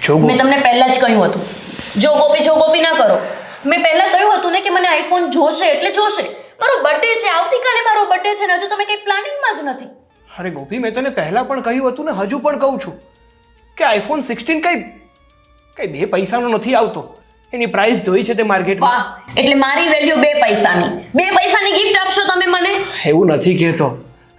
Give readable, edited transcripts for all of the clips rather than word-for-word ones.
મેં તમને પહેલા જ કહ્યું હતું જો ગોપી ના કરો. મેં પહેલા કહ્યું હતું ને કે મને આઈફોન જોશે એટલે જોશે. મારો બર્થડે છે, આવતીકાલે મારો બર્થડે છે ને હજુ તમે કઈ પ્લાનિંગમાં જ નથી. અરે ગોપી, મેં તને પહેલા પણ કહ્યું હતું ને હજુ પણ કહું છું કે આઈફોન 16 કઈ 2 પૈસાનો નથી આવતો. એની પ્રાઇસ જોઈ છે તે માર્કેટમાં. વાહ, એટલે મારી વેલ્યુ 2 પૈસાની. 2 પૈસાની ગિફ્ટ આપશો તમે મને? એવું નથી કહેતો.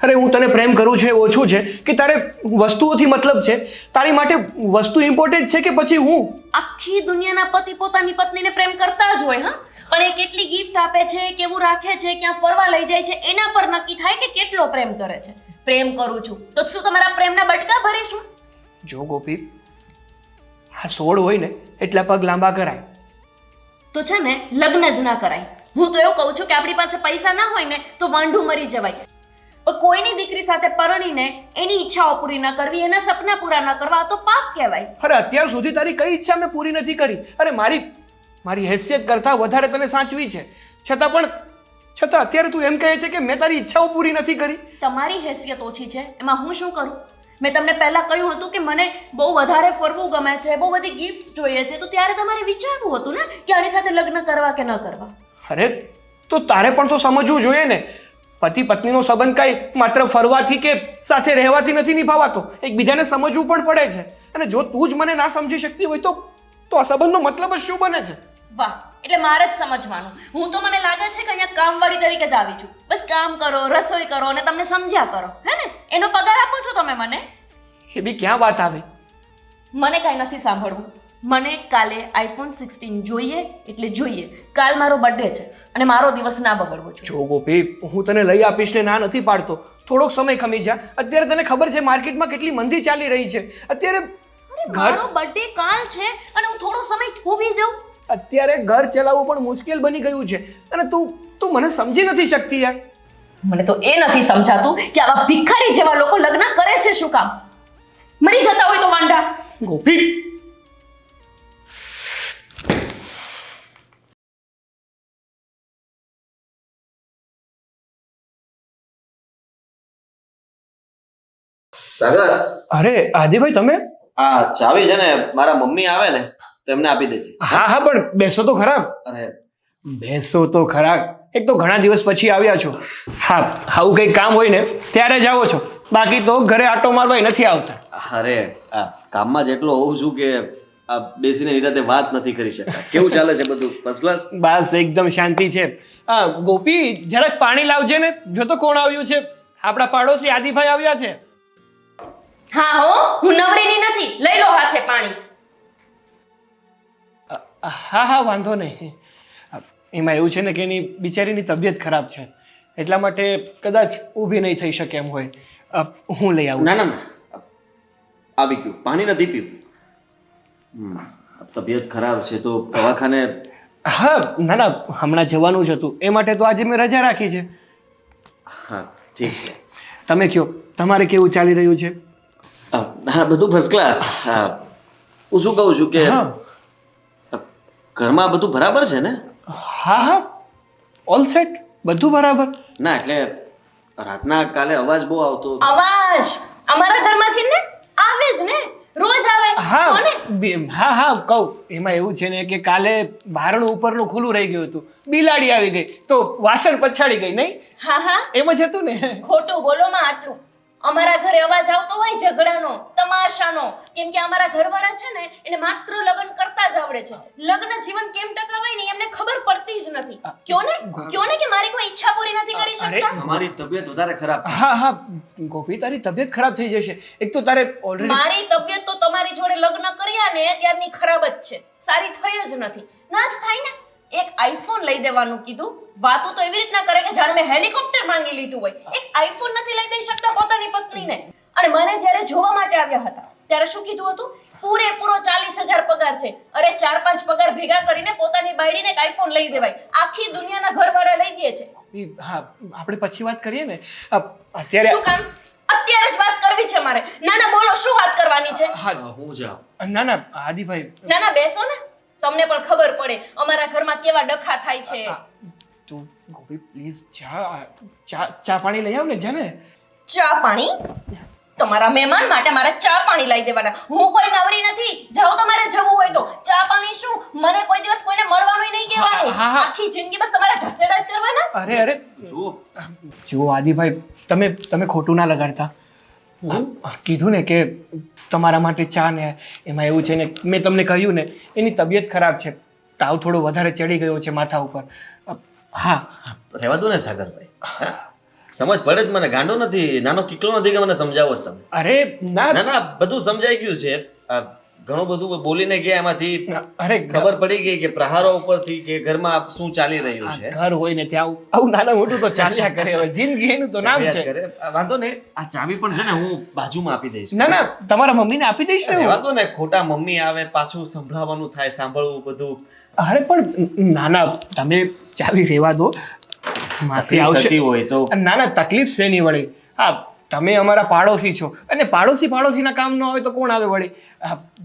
અરે હું તને પ્રેમ કરું છું એ ઓછું છે કે તારે વસ્તુઓથી મતલબ છે? તારી માટે વસ્તુ ઇમ્પોર્ટન્ટ છે કે પછી હું? આખી દુનિયાના પતિ પોતાની પત્નીને પ્રેમ કરતા જ હોય હા, પણ એ કેટલી ગિફ્ટ આપે છે, કેવું રાખે છે, ક્યાં ફરવા લઈ જાય છે, એના પર નક્કી થાય કે કેટલો પ્રેમ કરે છે. પ્રેમ કરું છું તો શું તમારા પ્રેમના બટકા ભરીશું? જો ગોપી, આ 16 હોય ને એટલા પગ લાંબા કરાય તો છે ને લગ્ન જ ના કરાય. હું તો એવું કહું છું કે આપણી પાસે પૈસા ના હોય ને તો વાંઢું મરી જવાય, પણ કોઈની દીકરી સાથે પરણીને એની ઈચ્છાઓ પૂરી ન કરવી, એના સપના પૂરા ન કરવા આ તો પાપ કહેવાય. અરે અત્યાર સુધી તારી કઈ ઈચ્છા મેં પૂરી નથી કરી. અરે મારી હેસિયત કરતા વધારે તને સાચવી છે, છતાં અત્યારે તું એમ કહે છે કે મેં તારી ઈચ્છાઓ પૂરી નથી કરી. તમારી હેસિયત ઓછી છે એમાં હું શું કરું? મેં તમને પહેલા કહ્યું હતું કે મને બહુ વધારે ફરવું ગમે છે, બહુ બધી ગિફ્ટ્સ જોઈએ છે, તો ત્યારે તમારે વિચારવું હતું ને કે આની સાથે લગ્ન કરવા કે ન કરવા. અરે તો તારે પણ તો સમજવું જોઈએ ને, પતિ પત્નીનો સંબંધ કઈ માત્ર ફરવાથી કે સાથે રહેવાથી નથી નિભાવાતો. એકબીજાને સમજવું પણ પડે છે. અને જો તું જ મને ના સમજી શકતી હોય તો આ સંબંધનો મતલબ જ શું બને છે? વાહ, એટલે મારે જ સમજવાનું. હું તો મને લાગે છે કે અહીંયા કામવાળી તરીકે જ આવી છું. બસ કામ કરો, રસોઈ કરો અને તમને સમજ્યા કરો, હે ને? એનો પગાર આપો છો તમે મને? એ બી ક્યાં વાત આવે? મને કાંઈ નથી સાંભળવું. મને કાલે આઈફોન 16 જોઈએ એટલે જોઈએ. કાલ મારો બર્થડે છે અને મારો દિવસ ના બગડવો જોઈએ. જો ગોપી, હું તને લઈ આપીશ ને ના નથી પાડતો. થોડોક સમય ખમી જા. અત્યારે તને ખબર છે માર્કેટમાં કેટલી મંદી ચાલી રહી છે. અત્યારે મારો બર્થડે કાલ છે અને હું થોડો સમય થોભી જાઉં. અત્યારે ઘર ચલાવવું પણ મુશ્કેલ બની ગયું છે અને તું મને સમજી નથી શકતી યાર. મને તો એ નથી સમજાતું કે આવા ભિખારી જેવા લોકો લગ્ન કરે છે શું કામ? મરી જતા હોય તો વાંઢા. ગોપી, સાગર, અરે આદિભાઈ તમે? આ ચાવી છે ને મારા મમ્મી આવે ને તો એમને આપી દેજે. હા પણ બેસો તો ખરા. અરે બેસો તો ખરા. એક તો ઘણા દિવસ પછી આવ્યા છો. હા, આવું કંઈ કામ હોય ને ત્યારે જ આવો છો, બાકી તો ઘરે આટો મારવા નથી આવતા. અરે આ કામમાં જ એટલો હોઉં છું કે આ બેસીને નિરાતે વાત નથી કરી શકતા. કેવું ચાલે છે બધું? First class? બસ એકદમ શાંતિ છે. ગોપી, જરાક પાણી લાવજે ને. જો તો કોણ આવ્યું છે? આપણા પાડોશી આદિભાઈ આવ્યા છે. હા હો, હું નવરીની નથી. લઈ લો હાથે પાણી. હા વાંધો નહીં. એમાં એવું છે ને કે એની બિચારીની તબિયત ખરાબ છે, એટલા માટે કદાચ ઊભી નહીં થઈ શકે એમ હોય. હું લઈ આવું. ના ના ના, આવી ગયું. પાણી નથી પીવું. તબિયત ખરાબ છે તો દવાખાને? હા ના, હમણાં જવાનું જ હતું, એ માટે તો આજે મેં રજા રાખી છે. હા ઠીક છે. તમે કહો, તમારે કેવું ચાલી રહ્યું છે? હા બધું ફર્સ્ટ ક્લાસ. હા, હું શું કહું છું કે ઘરમાં બધું બરાબર છે ને? હા, ઓલ સેટ, બધું બરાબર. ના એટલે રાતના કાલે અવાજ બહુ આવતો. અવાજ અમારા ઘરમાંથી ને આવે જ ને, રોજ આવે. હા કહું. એમાં એવું છે ને કે કાલે બારણું ઉપરનું ખુલ્લું રહી ગયું હતું, બિલાડી આવી ગઈ તો વાસણ પછાડી ગઈ. નહીં? હા એમ જ હતું ને. ખોટું બોલો માં આટલું. અમારા ઘરે અવાજ આવતો હોય ઝઘડાનો, તમાશાનો, કેમ કે અમારા ઘરવાળા છે ને એને માત્ર લગ્ન કરતા જ આવડે છે. લગ્ન જીવન કેમ ટકાવાય ને એમને ખબર પડતી જ નથી. કયો ને કે મારી કોઈ ઈચ્છા પૂરી નથી કરી શકતા. તમારી તબિયત વધારે ખરાબ. હા ગોપી, તારી તબિયત ખરાબ થઈ જશે. એક તો તારે ઓલરેડી મારી તબિયત તો તમારી જોડે લગ્ન કર્યા ને ત્યારની ખરાબ જ છે, સારી થઈ જ નથી. ના જ થાય ને. એક આઈફોન લઈ દેવાનું કીધું, વાતો તો એવી રીતના કરે કે જાણે મેં હેલિકોપ્ટર માંગી લીધું હોય. એક આઈફોન નથી લઈ દઈ શકતા પોતાની પત્નીને. અને મને જ્યારે જોવા માટે આવ્યા હતા ત્યારે શું કીધું હતું? પૂરેપૂરો 40,000 પગાર છે. અરે 4-5 પગાર ભેગા કરીને પોતાની બાયડીને એક આઈફોન લઈ દેવાય. આખી દુનિયાના ઘરવાળા લઈ દે છે. હા, આપણે પછી વાત કરીએ ને. અત્યારે શું કામ? અત્યારે જ વાત કરવી છે મારે. ના બોલો, શું વાત કરવાની છે? હા, હું જાઉં. ના આદિભાઈ. ના બેસો ને, તમને પણ ખબર પડે અમારા ઘરમાં કેવા ડખા થાય છે. તું ગોપી પ્લીઝ ચા પાણી લઈ આવ ને. જા ને. ચા પાણી? તમારા મહેમાન માટે મારે ચા પાણી લઈ દેવાના. હું કોઈ નવરી નથી. જાઓ તમારે જવું હોય તો. ચા પાણી શું, મને કોઈ દિવસ કોઈને મળવાનું નહીં કહેવાનું. હા, હા. આખી જિંદગી બસ તમારા ઢસેડા જ કરવાના. અરે જુઓ આદિભાઈ, તમે ખોટું ના લગાડતા. કીધું ને કે તમારા માટે ચા ને એમાં એવું છે ને, મેં તમને કહ્યું ને એની તબિયત ખરાબ છે, તાવ થોડો વધારે ચડી ગયો છે માથા ઉપર. હા રહેવા દો ને સાગરભાઈ. સમજ પડે જ મને, ગાંડો નથી, નાનો કિકલો નથી કે મને સમજાવો જ તમે. અરે ના ના ના, બધું સમજાઈ ગયું છે. ઘણું બધું બોલીને ગયા એમાંથી અરે ખબર પડી ગઈ કે પ્રહારો ઉપરથી કે ઘરમાં શું ચાલી રહ્યું છે. ઘર હોય ને ત્યાં આવું નાના મોટું તો ચાલ્યા કરે. હવે જિંદગી એનું તો નામ ચાલ્યા જ છે. કરે. વાંધો નહીં, આ ચાવી પણ છે ને હું બાજુમાં આપી દઈશ. ના ના, તમારા મમ્મીને આપી દઈશ ને રહેવા હું. દો ને, ખોટા મમ્મી આવે પાછું સંભળાવવાનું થાય, સાંભળવું બધું. અરે પણ ના ના, તમે ચાવી રહેવા દો. માસી તકલીફ આવશે. થતી હોય તો ના ના, તકલીફ છે નહીં વળી. હા, તમે અમારા પાડોશી છો અને પાડોશીના કામ ન હોય તો કોણ આવે વળી.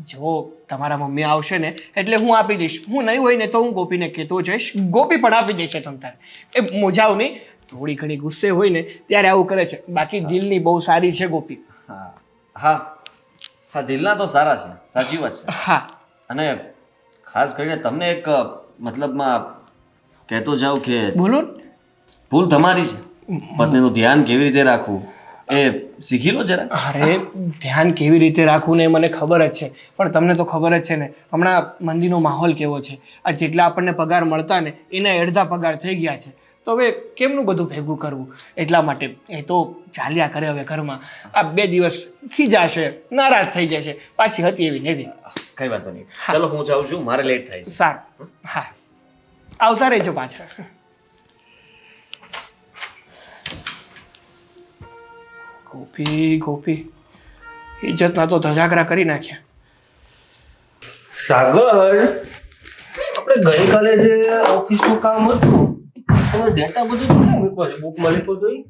જો તમારા મમ્મી આવશે ને એટલે હું આપી દઈશ. હું નહીં હોય ને તો હું ગોપીને કહેતો જઈશ, ગોપી પણ આપી દેશે તમ તારે. એ મૂંઝાવ નહીં. થોડી ઘણી ગુસ્સે હોય ને ત્યારે આવું કરે છે, બાકી દિલની બહુ સારી છે ગોપી. હા હા હા, દિલના તો સારા છે, સાચી વાત છે. હા અને ખાસ કરીને તમને એક મતલબમાં કહેતો જાઉં કે બોલો. ભૂલ તમારી છે. પત્નીનું ધ્યાન કેવી રીતે રાખવું એ શીખી લો જરા. અરે ધ્યાન કેવી રીતે રાખવું ને એ મને ખબર જ છે, પણ તમને તો ખબર જ છે ને હમણાં મંદીનો માહોલ કેવો છે. આ જેટલા આપણને પગાર મળતા ને એના અડધા પગાર થઈ ગયા છે, તો હવે કેમનું બધું ભેગું કરવું. એટલા માટે એ તો ચાલ્યા કરે હવે ઘરમાં. આ 2 દિવસ ખીજાશે, નારાજ થઈ જશે, પાછી હતી એવી ને એવી. કઈ વાંધો નહીં, ચલો હું જાઉં છું, મારે લેટ થાય છે. સારું, હા આવતા રહેજો પાછળ. ગોપી ઇજ્જતના તો ધજાગરા કરી નાખ્યા. સાગર, આપણે ગઈકાલે જે ઓફિસનું કામ હતું તમે ડેટા બધું ક્યાં મૂક્યો છે? બુકમાં લખ્યો તો ઈ?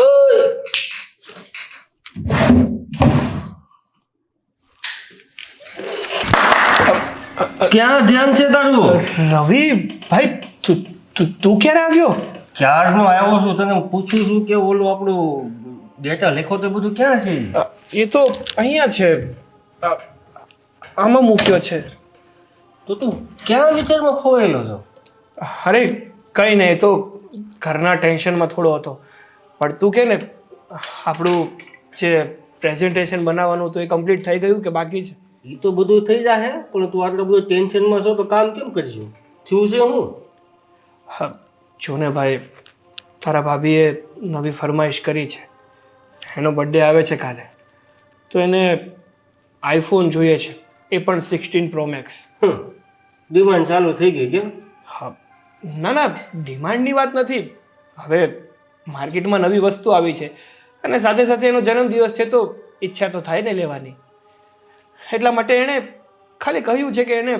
ઓય! ક્યાં ધ્યાન છે તારું? રવિ ભાઈ, તું ક્યારે આવ્યો? ક્યારનો આવ્યો છું, તને હું પૂછું છું કે ઓલું આપણું ડેટા લખો તો બધું ક્યાં છે? એ તો અહીંયા છે, આમાં મૂક્યો છે. તો તું ક્યાં વિચારમાં ખોવાયેલો છો? અરે કંઈ નહીં, એ તો ઘરના ટેન્શનમાં થોડો હતો. પણ તું કે ને આપણું જે પ્રેઝન્ટેશન બનાવવાનું તો એ કમ્પ્લીટ થઈ ગયું કે બાકી છે? એ તો બધું થઈ જશે, પણ તું આટલું બધું ટેન્શનમાં છો તો કામ કેમ કરશું? શું છે હું? હા જો ને ભાઈ, તારા ભાભીએ નવી ફરમાઈશ કરી છે. એનો બર્થડે આવે છે કાલે, તો એને આઈફોન જોઈએ છે, એ પણ 16 Pro Max. ડિમાન્ડ ચાલુ થઈ ગઈ કેમ? હા ના ના, ડિમાન્ડની વાત નથી. હવે માર્કેટમાં નવી વસ્તુ આવી છે અને સાથે સાથે એનો જન્મદિવસ છે, તો ઈચ્છા તો થાય ને લેવાની. એટલા માટે એણે ખાલી કહ્યું છે કે એને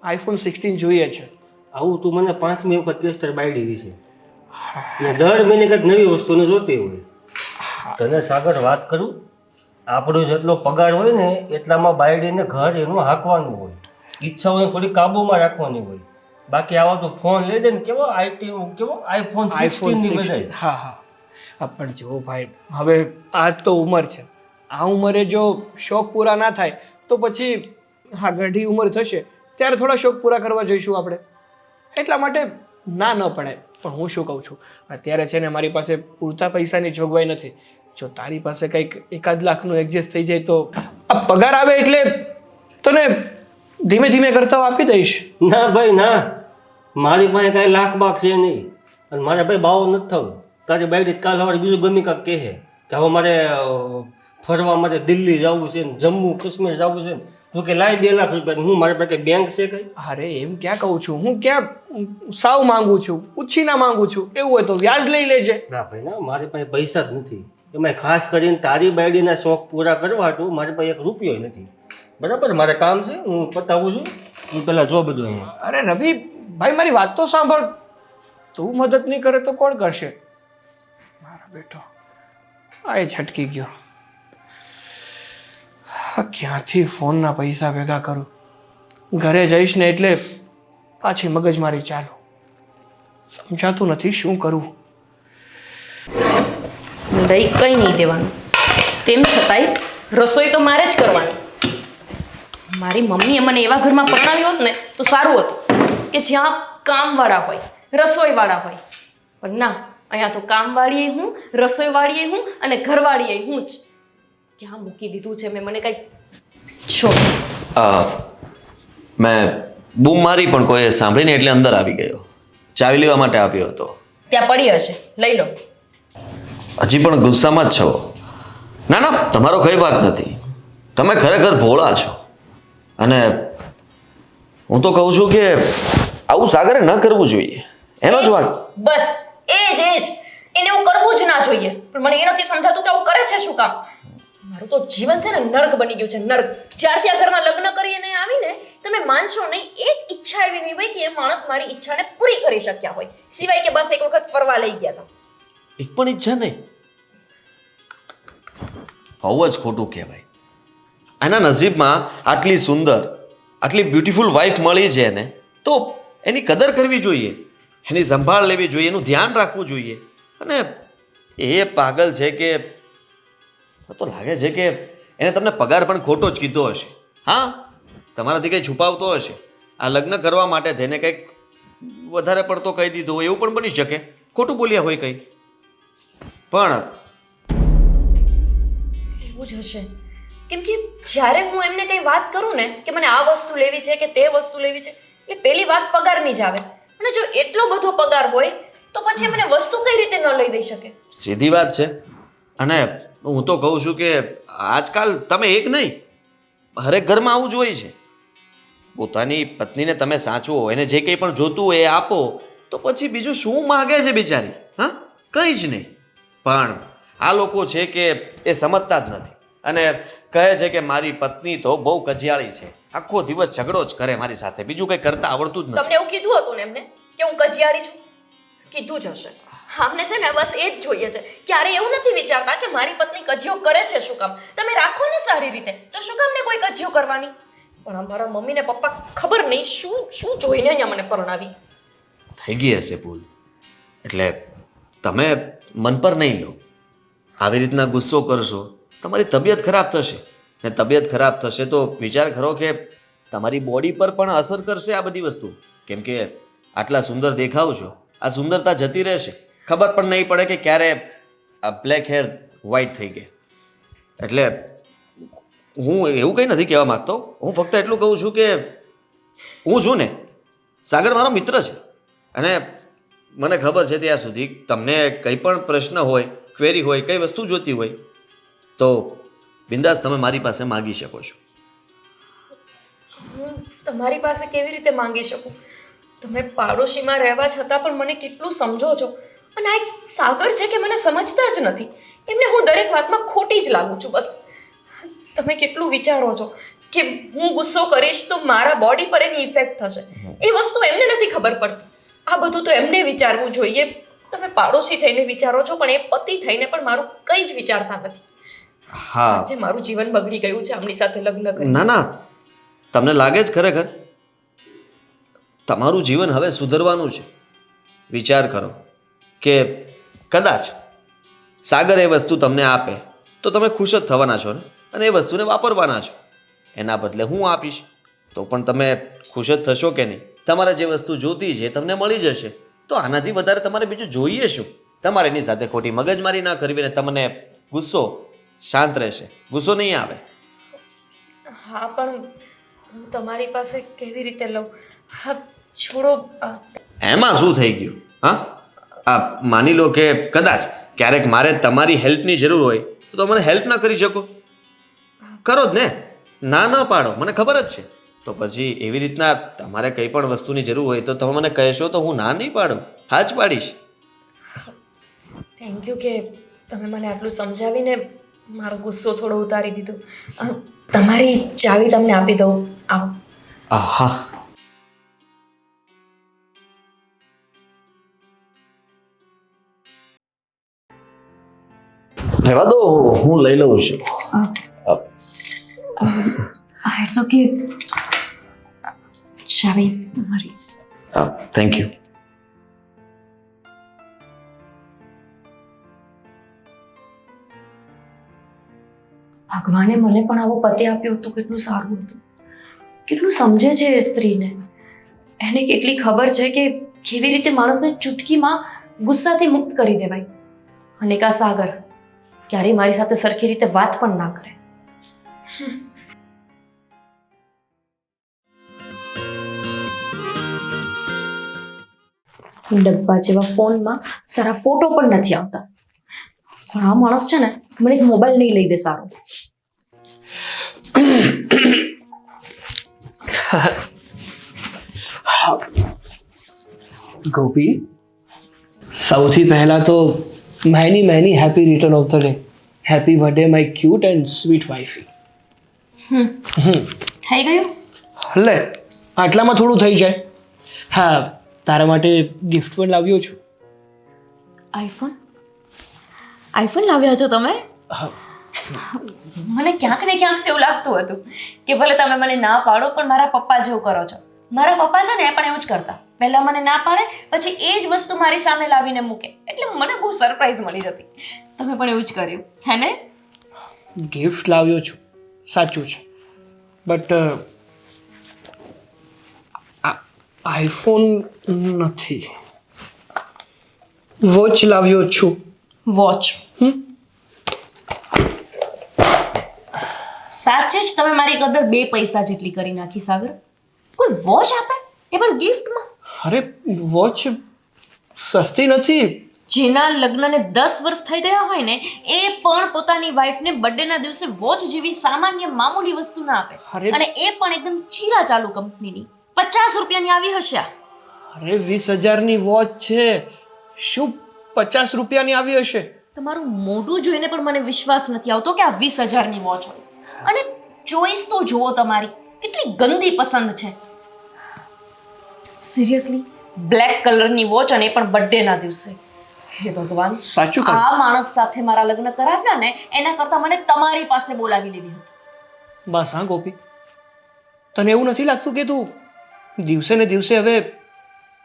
આઈફોન 16 જોઈએ છે. આવું તું મને 5મી વખત કેસ તારી બાયડી વિશે ને દર મહિને કંઈક નવી વસ્તુને જોતી હોય. તને સાગર વાત કરું, આપણો જેટલો પગાર હોય ને એટલામાં બાયડીને ઘર એનું હાંકવાનું હોય, ઈચ્છાઓને થોડી કાબુમાં રાખવાની હોય. બાકી આવા તો ફોન લઈ દે ને કેવો આઈફોન 16 ની બજાય. હા હા, પણ જો ભાઈ, હવે આ તો ઉંમર છે. આ ઉંમરે જો શોખ પૂરા ના થાય તો પછી હા ગઢી ઉંમર થશે ત્યારે થોડા શોખ પૂરા કરવા જઈશું આપણે. એટલા માટે ના ન પડાય. પણ હું શું કહું છું, અત્યારે છે ને મારી પાસે પૂરતા પૈસાની જોગવાઈ નથી. જો તારી પાસે કંઈક 1 લાખનું એડજસ્ટ થઈ જાય તો આ પગાર આવે એટલે તને ધીમે ધીમે કરતા આપી દઈશ. ના ભાઈ ના, મારી પાસે કાંઈ લાખ બાખ છે નહીં, અને મારે ભાઈ બાવો નથી થવું. તારી બાયડી કાલ સવારે બીજું ગમે કાંક કહે કે હવે મારે ફરવા માટે દિલ્હી જવું છે ને જમ્મુ કાશ્મીર જવું છે ને, તો કે લાય 2 લાખ રૂપિયા. હું મારી પાસે બેંક છે કઈ? અરે એમ ક્યાં કહું છું, હું ક્યાં સાવ માંગુ છું, ઉછીના માંગુ છું. એવું હોય તો વ્યાજ લઈ લેજે. ના ભાઈ ના, મારી પાસે પૈસા જ નથી. એમાં ખાસ કરીને તારી બાયડીના શોખ પૂરા કરવા હતું મારી પાસે 1 રૂપિયો નથી. બરાબર, મારે કામ છે, હું પતાવું છું. હું પેલા જો બધું અહીંયા. અરે રવિ ભાઈ, મારી વાત તો સાંભળ. તું મદદ નહીં કરે તો કોણ કરશે? મારો બેટો આ એ છટકી ગયો. હા, ક્યાંથી ફોનના પૈસા ભેગા કરું? ઘરે જઈશ ને એટલે પાછી મગજમારી ચાલુ. સમજાતું નથી શું કરું. લઈ કંઈ નહીં દેવાનું. તેમ છતાંય રસોઈ તો મારે જ કરવાની. મારી મમ્મીએ મને એવા ઘરમાં પરણાવી હોત ને તો સારું હતું કે જ્યાં કામવાળા હોય, રસોઈવાળા હોય. પણ ના, અહીંયા તો કામવાળીએ હું, રસોઈવાળીએ હું અને ઘરવાળીએ હું જ. ક્યાં મૂકી દીધું છે મેં, મને કંઈ છો. મેં બૂમ મારી પણ કોઈએ સાંભળીને એટલે અંદર આવી ગયો. ચાવી લેવા માટે આવ્યો હતો. ત્યાં પડી હશે, લઈ લો. હજી પણ ગુસ્સામાં જ છો? ના ના, તમારો કઈ વાત નથી. તમે ખરેખર ભોળા છો. અને હું તો કહું છું કે આવું સાગરે ન કરવું જોઈએ. એનો જ વાત. બસ એ જ એને એવું કરવું જ ના જોઈએ. પણ મને એ નથી સમજાતું કે આવું કરે છે શું કામ. મારું તો જીવન છે ને નર્ક બની ગયું છે, નર્ક. જ્યારથી આ ઘરમાં લગ્ન કરીને આવીને તમે માનશો નહીં, એક ઈચ્છા એવી નહીં હોય કે એ માણસ મારી ઈચ્છાને પૂરી કરી શક્યા હોય, સિવાય કે બસ એક વખત ફરવા લઈ ગયા હતા. એક પણ ઈચ્છા નહીં. બહુ જ ખોટું કહેવાય. આના નસીબમાં આટલી સુંદર, આટલી બ્યુટીફુલ વાઈફ મળી છે એને, તો એની કદર કરવી જોઈએ, એની સંભાળ લેવી જોઈએ, એનું ધ્યાન રાખવું જોઈએ. અને એ પાગલ છે કે તો લાગે છે કે એને તમને પગાર પણ ખોટો જ કીધો હશે. હા, તમારાથી કંઈ છુપાવતો હશે. આ લગ્ન કરવા માટે તેને કંઈક વધારે પડતો કહી દીધો હોય, એવું પણ બની શકે. ખોટું બોલ્યા હોય કંઈ પણ. એવું જ હશે. કેમ કે જ્યારે હું એમને કંઈ વાત કરું ને કે મને આ વસ્તુ લેવી છે કે તે વસ્તુ લેવી છે, એટલે પહેલી વાત પગારની જ આવે. અને જો એટલો બધો પગાર હોય તો પછી મને વસ્તુ કઈ રીતે ન લઈ દઈ શકે? સીધી વાત છે. અને હું તો કહું છું કે આજકાલ તમે એક નહીં, હરેક ઘરમાં આવું જ હોય છે. પોતાની પત્નીને તમે સાચવો, એને જે કંઈ પણ જોતું હોય એ આપો, તો પછી બીજું શું માગે છે બિચારી? હા, કંઈ જ નહીં. પણ આ લોકો છે કે એ સમજતા જ નથી અને કહે છે કે મારી પત્ની તો બહુ કજિયાળી છે, આખો દિવસ ઝઘડો જ કરે મારી સાથે, બીજું કંઈ કરતા આવડતું જ નથી. તમને એવું કીધું હતું ને એમને કે હું કજિયાળી છું? કીધું જ હશે. અમને છે ને બસ એ જ જોઈએ છે. ક્યારે એવું નથી વિચારતા કે મારી પત્ની કજિયો કરે છે શું કામ? તમે રાખો ને સારી રીતે, તો શું કામ ને કોઈ કજિયો કરવાની? પણ અમારા મમ્મી ને પપ્પા ખબર નહીં શું શું જોઈને અહીંયા મને પરણાવી. થઈ ગઈ હશે ભૂલ, એટલે તમે મન પર નહીં લો. આવી રીતના ગુસ્સો કરશો તમારી તબિયત ખરાબ થશે, ને તબિયત ખરાબ થશે તો વિચાર કરો કે તમારી બોડી પર પણ અસર કરશે આ બધી વસ્તુ. કેમ કે આટલા સુંદર દેખાવ છો, આ સુંદરતા જતી રહેશે, ખબર પણ નહીં પડે કે ક્યારે આ બ્લેક હેર વ્હાઈટ થઈ ગયા. એટલે હું એવું કંઈ નથી કહેવા માગતો, હું ફક્ત એટલું કહું છું કે હું છું ને, સાગર મારો મિત્ર છે અને મને ખબર છે ત્યાં સુધી તમને કંઈ પણ પ્રશ્ન હોય, ક્વેરી હોય, કઈ વસ્તુ જોતી હોય તો બિંદાસ તમે મારી પાસે માગી શકો છો. હું તમારી પાસે કેવી રીતે માંગી શકું? તમે પાડોશીમાં રહેવા છતાં પણ મને કેટલું સમજો છો. અને આ એક સાગર છે કે મને સમજતા જ નથી. એમને હું દરેક વાતમાં ખોટી જ લાગુ છું. બસ તમે કેટલું વિચારો છો કે હું ગુસ્સો કરીશ તો મારા બોડી પર એની ઇફેક્ટ થશે. એ વસ્તુ એમને નથી ખબર પડતી. આ બધું તો એમને વિચારવું જોઈએ. તમે પાડોશી થઈને વિચારો છો પણ એ પતિ થઈને પણ મારું કંઈ જ વિચારતા નથી. હા, સાચે મારું જીવન બગડી ગયું છે આમની સાથે લગ્ન કરીને. ના ના, તમને લાગે જ ખરેખર તમારું જીવન હવે સુધરવાનું છે. વિચાર કરો કે કદાચ સાગર એ વસ્તુ તમને આપે તો તમે ખુશ જ થવાના છો ને, અને એ વસ્તુને વાપરવાના છો. એના બદલે હું આપીશ તો પણ તમે ખુશ જ થશો કે નહીં? તમારે જે વસ્તુ જોતી છે તમને મળી જશે, તો આનાથી વધારે તમારે બીજું જોઈએ શું? તમારે એની સાથે ખોટી મગજમારી ના કરવી ને તમને ગુસ્સો શાંત રહેશે, ગુસ્સો નહીં આવે. હા, પણ હું તમારી પાસે કેવી રીતે લઉં? હા, છોડો. એમાં શું થઈ ગયું? હા, આ માની લો કે કદાચ ક્યારેક મારે તમારી હેલ્પની જરૂર હોય તો તમે મને હેલ્પ ના કરી શકો? કરો જ ને, ના ન પાડો, મને ખબર જ છે. તો પછી એવી રીતના તમારે કંઈ પણ વસ્તુની જરૂર હોય તો તમે મને કહેશો તો હું ના નહીં પાડું, હા જ પાડીશ. થેન્ક યુ કે તમે મને આટલું સમજાવીને મારો ગુસ્સો થોડો ઉતારી દીધો. તમારી ચાવી તમને આપી દઉં. આવો. આહા, રહેવા દો, હું લઈ લઉં છું. It's okay. ચાવી તમારી. Thank you. ભગવાને મને પણ આવો પતિ આપ્યો તો કેટલું સારું હતું. કેટલું સમજે છે એ સ્ત્રીને. એને કેટલી ખબર છે કે કેવી રીતે માણસને ચૂટકીમાં ગુસ્સાથી મુક્ત કરી દેવાય. અને કા સાગર ક્યારેય મારી સાથે સરખી રીતે વાત પણ ના કરે. ડબ્બા જેવા ફોનમાં સારા ફોટો પણ નથી આવતા. પણ આ માણસ છે ને મને એક મોબાઈલ નહીં લઈ દે સારો. ગોપી, સૌથી પહેલા તો many happy return of the day. Happy birthday my cute and sweet wifey. થઈ ગયું? લે, આટલામાં થોડું થઈ જાય. હા, તારા માટે ગિફ્ટ પણ લાવ્યો છું. આઈફોન લાવ્યા છો તમે? મને ક્યાંક ને ક્યાંક તેવું લાગતું હતું કે ભલે તમે મને ના પાડો પણ મારા પપ્પા જેવું કરો છો. મારા પપ્પા છે ને એ પણ એવું જ કરતા. પહેલા મને ના પાડે પછી એ જ વસ્તુ મારી સામે લાવીને મૂકે. એટલે મને બહુ સરપ્રાઈઝ મળી જતી. તમે પણ એવું જ કર્યું હે ને? ગિફ્ટ લાવ્યો છું, સાચું છે, બટ આઈફોન નથી. વોચ લાવ્યો છું. વોચ? સાચે જ તમે મારી કદર 2 પૈસા જેટલી કરી નાખી સાગર. કોઈ વોચ આપે એ પણ ગિફ્ટમાં? અરે વોચ સસ્તી નથી. જેના લગ્નને 10 વર્ષ થઈ ગયા હોય ને એ પણ પોતાની વાઈફને બર્થડેના દિવસે વોચ જેવી સામાન્ય મામૂલી વસ્તુ ના આપે. અને એ પણ એકદમ ચીરા ચાલુ કંપનીની. 50 રૂપિયાની આવી હશે. અરે 20,000ની વોચ છે. શું 50 રૂપિયાની આવી હશે? તમારું મોઢું જોઈને પણ મને વિશ્વાસ નથી આવતો કે આ 20,000ની વોચ હોય. અને ચોઈસ તો જુઓ તમારી, કેટલી ગંદી પસંદ છે. સિરિયસલી, બ્લેક કલરની વોચ અને એ પણ બર્થડેના દિવસે. હે ભગવાન, સાચું કહ્યું. આ માણસ સાથે મારા લગ્ન કરાવ્યા ને એના કરતા મને તમારી પાસે બોલાવી લેવી હતી. બસ હા ગોપી, તને એવું નથી લાગતું કે તું દિવસે ને દિવસે હવે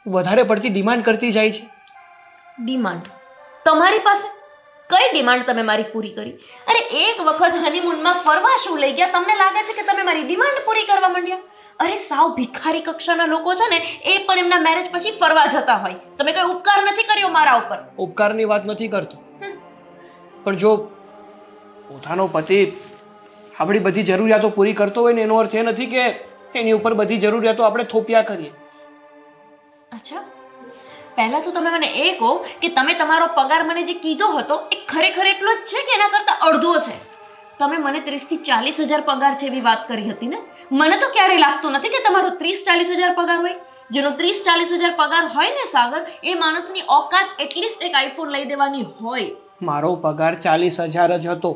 વધારે પડતી ડિમાન્ડ કરતી જાય છે? ડિમાન્ડ? તમારી પાસે કઈ ડિમાન્ડ તમે મારી પૂરી કરી? અરે એક વખત હનીમૂનમાં ફરવા શું લઈ ગયા, તમને લાગે છે કે તમે મારી ડિમાન્ડ પૂરી કરવા માંડ્યા? અરે સાવ ભિખારી કક્ષાના લોકો છે ને એ પણ એમના મેરેજ પછી ફરવા જતા હોય. તમે કઈ ઉપકાર નથી કર્યો મારા ઉપર. ઉપકારની વાત નથી કરતો, પણ જો પોતાનો પતિ આપણી બધી જરૂરિયાતો પૂરી કરતો હોય ને એનો અર્થ એ નથી કે એની ઉપર બધી જરૂરિયાતો આપણે થોપ્યા કરીએ. અચ્છા, પહેલા તો તમે મને એ કહો કે તમે તમારો પગાર મને જે કીધો હતો એ ખરેખર એટલો જ છે કે એના કરતાં અડધો છે? તમે મને 30 થી 40 હજાર પગાર છે એવી વાત કરી હતી ને. મને તો ક્યારેય લાગતું નથી કે તમારો 30-40 હજાર પગાર હોય. જેનો 30-40 હજાર પગાર હોય ને સાગર, એ માણસની ઓકાત એટલીસ્ટ એક આઈફોન લઈ દેવાની હોય. મારો પગાર 40,000 જ હતો.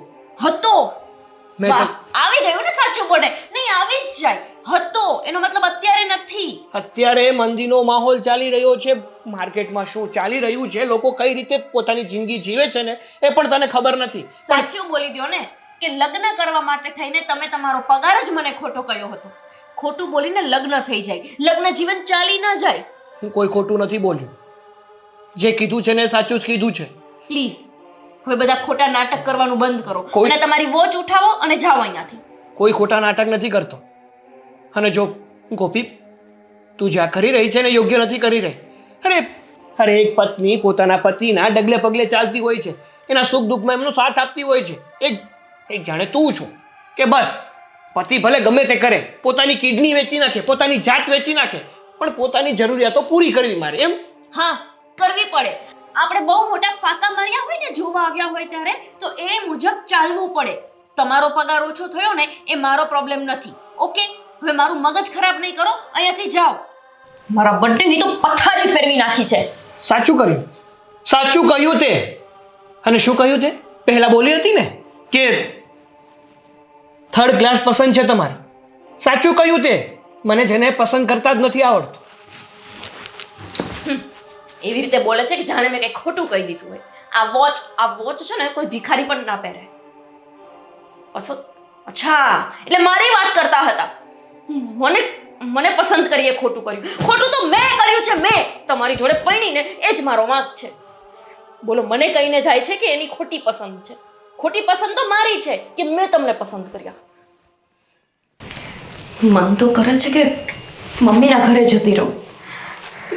વાહ, આવી ગયું ને સાચું પડે. નહીં, આવી જ જાય. હતો એનો મતલબ અત્યારે નથી. અત્યારે મંદીનો માહોલ ચાલી રહ્યો છે. માર્કેટમાં શું ચાલી રહ્યું છે, લોકો કઈ રીતે પોતાની જિંદગી જીવે છે ને એ પણ તને ખબર નથી. સાચું બોલી દો ને કે લગ્ન કરવા માટે થઈને તમે તમારો પગાર જ મને ખોટો કહ્યો હતો. ખોટું બોલીને લગ્ન થઈ જાય, લગ્ન જીવન ચાલી ન જાય. હું કોઈ ખોટું નથી બોલ્યું. જે કીધું છે ને એ સાચું જ કીધું છે. પ્લીઝ હવે બધા ખોટા નાટક કરવાનું બંધ કરો કોઈ- અને તમારી વોચ ઉઠાવો અને જાઓ અહીંયાથી. કોઈ ખોટા નાટક નથી કરતો. અને જો ગોપી, તું જ્યાં કરી રહી છે ને યોગ્ય નથી કરી રહી. અરે એક પત્ની પોતાના પતિના ડગલે પગલે ચાલતી હોય છે, એના સુખ દુઃખમાં એમનો સાથ આપતી હોય છે. એક જાણે તું છું કે બસ પતિ ભલે ગમે તે કરે, પોતાની કિડની વેચી નાખે, પોતાની જાત વેચી નાખે, પણ પોતાની જરૂરિયાતો પૂરી કરવી મારે, એમ? હા, કરવી પડે. આપણે બહુ મોટા ફાંકા માર્યા હોય ને જોવા આવ્યા હોય ત્યારે, તો એ મુજબ ચાલવું પડે. તમારો પગાર ઓછો થયો ને એ મારો પ્રોબ્લેમ નથી. ઓકે, હવે મારું મગજ ખરાબ નહીં કરો, અહીંયાથી જાઓ. મારા બર્થડેની તો પથારી ફેરવી નાખી છે. સાચું કર્યું, સાચું કહ્યું તે. અને શું કહ્યું તે? પહેલા બોલી હતી ને કે થર્ડ ક્લાસ પસંદ છે તમારે. સાચું કહ્યું તે. મને જેને પસંદ કરતા જ નથી આવડતું. એવી રીતે બોલે છે કે જાણે મેં કંઈ ખોટું કહી દીધું હોય. આ વોચ છે ને કોઈ ભિખારી પણ ના પહેરે. અચ્છા, એટલે મારી વાત કરતા હતા. મને પસંદ કરીએ ખોટું કર્યું. ખોટું તો મેં કર્યું છે. મેં તમારી જોડે પૈણીને એ જ મારો વાંક છે. બોલો, મને કહીને જાય છે કે એની ખોટી પસંદ છે. ખોટી પસંદ તો મારી છે કે મેં તમને પસંદ કર્યા. મન તો કરે છે કે મમ્મીના ઘરે જતી રહું.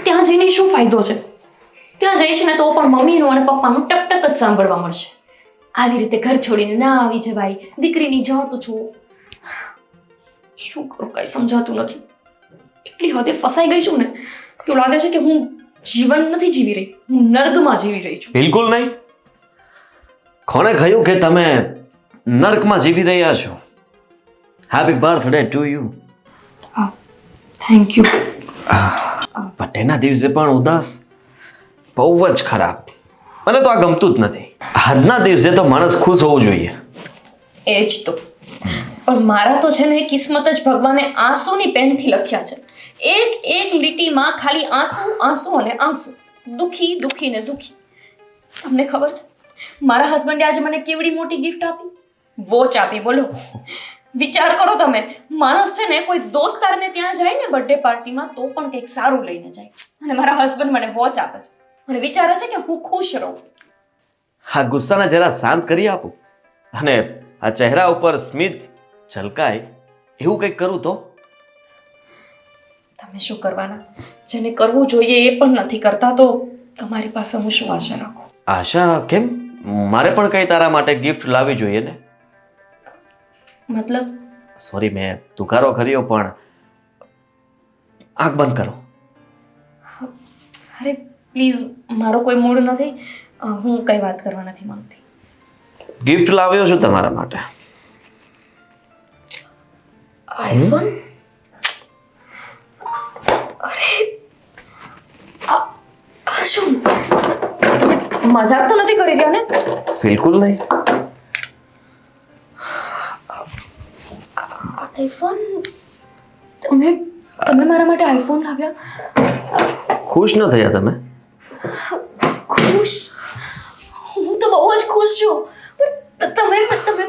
ત્યાં જઈને શું ફાયદો છે? ત્યાં જઈશ ને તો પણ મમ્મીનું અને પપ્પાનું ટક જ સાંભળવા મળશે. આવી રીતે ઘર છોડીને ના આવી જવાય, દીકરીની જાત છું. શું કરું કઈ સમજાતું નથી. એટલી હદે ફસાઈ ગઈ છું ને કે એવું લાગે છે કે હું જીવન નથી જીવી રહી, હું નર્કમાં જીવી રહી છું. બિલકુલ નહીં. કોણે કહ્યું કે તમે નર્કમાં જીવી રહ્યા છો? Happy birthday to you. Thank you. But એના દિવસે પણ ઉદાસ, બહુ જ ખરાબ. મને તો આ ગમતું જ નથી. આજના દિવસે તો માણસ ખુશ હોવું જોઈએ. એ જ તો. પણ મારા તો છે ને કિસ્મત જ ભગવાને આંસુની પેનથી લખ્યા છે. એક એક લીટીમાં ખાલી આંસુ આંસુ અને આંસુ. દુખી દુખી ને દુખી. તમને ખબર છે મારા હસબન્ડે આજે મને કેવડી મોટી ગિફ્ટ આપી? વોચ આપી. બોલો, વિચાર કરો તમે. માણસ છે ને કોઈ દોસ્તારને ત્યાં જાય ને બર્થડે પાર્ટીમાં તો પણ કંઈક સારું લઈને જાય, અને મારા હસબન્ડ મને વોચ આપે છે અને વિચારે છે કે હું ખુશ રહું. આ ગુસ્સાને જરા શાંત કરી આપો અને આ ચહેરા ઉપર સ્મિત ઝલકાય એવું કંઈક કરું તો. તમે શું કરવાના? જેને કરવું જોઈએ એ પણ નથી કરતા તો તમારી પાસે હું શું આશા રાખું? આશા કેમ? મારે પણ કઈ તારા માટે ગિફ્ટ લાવવી જોઈએ ને. મતલબ? સોરી, મેં તુકારો કર્યો પણ આંખ બંધ કરો. અરે પ્લીઝ, મારો કોઈ મૂડ નથી. હું કઈ વાત કરવા નથી માંગતી. ગિફ્ટ લાવ્યો છું તમારા માટે. આઈફોન? અરે આ શું? તમે મજાક તો નથી કરી રહ્યા ને? બિલકુલ નહીં. આઈફોન? તમે મારા માટે આઈફોન લાવ્યા? ખુશ ન થયા તમે? ખુશ? હું તો બહુ જ ખુશ છું. પણ તમે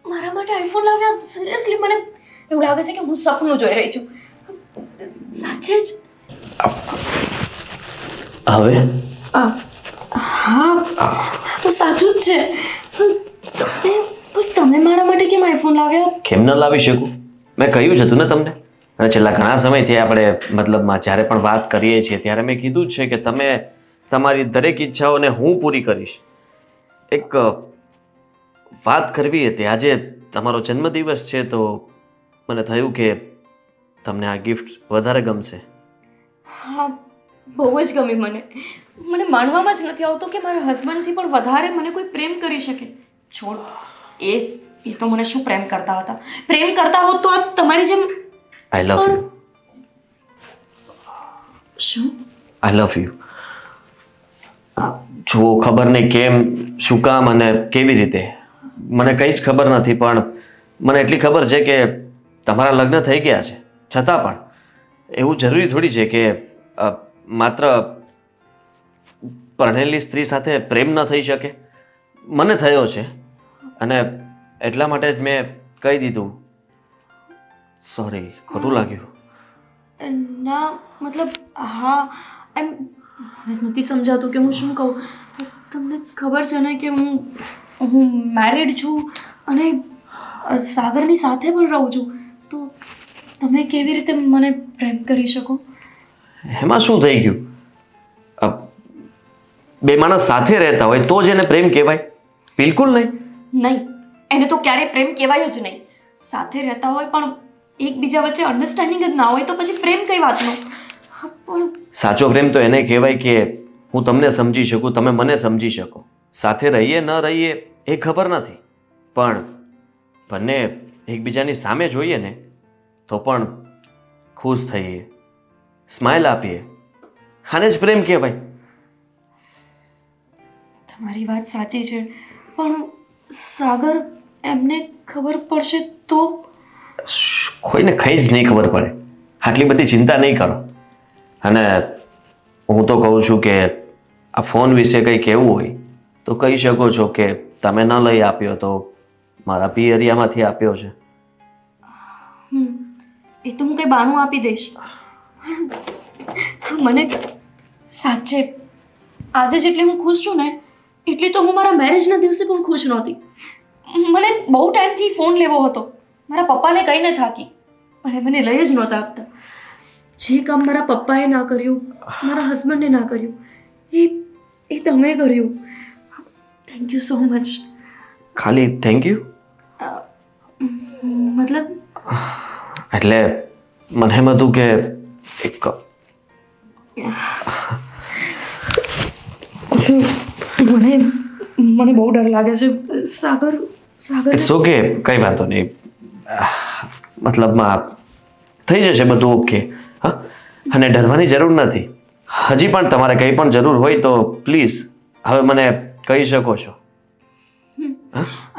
મારા માટે આઈફોન લાવ્યા? સિરિયસલી મને એવું લાગે છે કે હું સપનું જોઈ રહી છું. સાચે જ? હવે હા, તો સાચું જ છે. તમે મારા માટે કેમ આઈફોન લાવ્યા? કેમ ન લાવી શકું? મેં કહ્યું જ હતું ને તમને. અને છેલ્લા ઘણા સમયથી આપણે મતલબમાં જ્યારે પણ વાત કરીએ છીએ ત્યારે મેં કીધું જ છે કે તમે તમારી દરેક ઈચ્છાઓને હું પૂરી કરીશ. એક વાત કરવી હતી. આજે તમારો જન્મદિવસ છે તો મને થયું કે તમને આ ગિફ્ટ વધારે ગમશે. હા, બહુ જ ગમી મને. મને માનવામાં જ નથી આવતું કે મારા હસબન્ડથી પણ વધારે મને કોઈ પ્રેમ કરી શકે. છોડ, એ તો મને શું પ્રેમ કરતા હતા. પ્રેમ કરતા હોત તો આ તમારી જેમ. આઈ લવ યુ. શું? આઈ લવ યુ. જુઓ, ખબર નહીં કેમ, શું કામ અને કેવી રીતે, મને કંઈ જ ખબર નથી, પણ મને એટલી ખબર છે કે તમારા લગ્ન થઈ ગયા છે. છતાં પણ એવું જરૂરી થોડી છે કે માત્ર પરણેલી સ્ત્રી સાથે પ્રેમ ન થઈ શકે. મને થયો છે અને એટલા માટે જ મેં કહી દીધું. સોરી, ખોટું લાગ્યું? ના, મતલબ હા, એમ મને નથી સમજાતું કે હું શું કહું. તમને ખબર છે ને કે હું મેરિડ છું અને સાગરની સાથે પણ રહું છું, તો તમે કેવી રીતે મને પ્રેમ કરી શકો? એમાં શું થઈ ગયું? બે માણસ સાથે રહેતા હોય તો જ એને પ્રેમ કહેવાય? બિલકુલ નહીં. નહીં, એને તો ક્યારેય પ્રેમ કહેવાય જ નહીં. સાથે રહેતા હોય પણ એકબીજા વચ્ચે અન્ડરસ્ટેન્ડિંગ જ ના હોય તો પછી પ્રેમ કઈ વાતનો? પણ સાચો પ્રેમ તો એને કહેવાય કે હું તમને સમજી શકું, તમે મને સમજી શકો. સાથે રહીએ ન રહીએ એ ખબર નથી, પણ બંને એકબીજાની સામે જોઈએ ને તો પણ ખુશ થઈએ, સ્માઇલ આપીએ. આને જ પ્રેમ કહેવાય. તમારી વાત સાચી છે, પણ સાગર, એમને ખબર પડશે તો? કોઈને કંઈ જ નહીં ખબર પડે. આટલી બધી ચિંતા નહીં કરો. અને હું તો કહું છું કે આ ફોન વિશે કંઈ કહેવું હોય તો કહી શકો છો કે તમે ન લઈ આપ્યો તો મારા પિયરિયામાંથી આપ્યો છે. એ તો હું કંઈ બહાનું આપી દઈશ. મને સાચે આજે જેટલી હું ખુશ છું ને એટલી તો હું મારા મેરેજના દિવસે પણ ખુશ નહોતી. મને બહુ ટાઈમથી ફોન લેવો હતો. મારા પપ્પાને કહીને થાકી, પણ એ મને લઈ જ નહોતા આપતા. જે કામ મારા પપ્પાએ ના કર્યું, મારા હસબન્ડે ના કર્યું, એ તમે કર્યું. Thank you so much. ખાલી થેન્ક યુ? મતલબ એટલે મને એમ હતું કે એક મને બહુ ડર લાગે છે. સાગર ઇટ્સ ઓકે, કંઈ વાંધો નહીં. મતલબમાં થઈ જશે બધું ઓકે. હા, અને ડરવાની જરૂર નથી. હજી પણ તમારે કંઈ પણ જરૂર હોય તો પ્લીઝ હવે મને કહી શકો છો.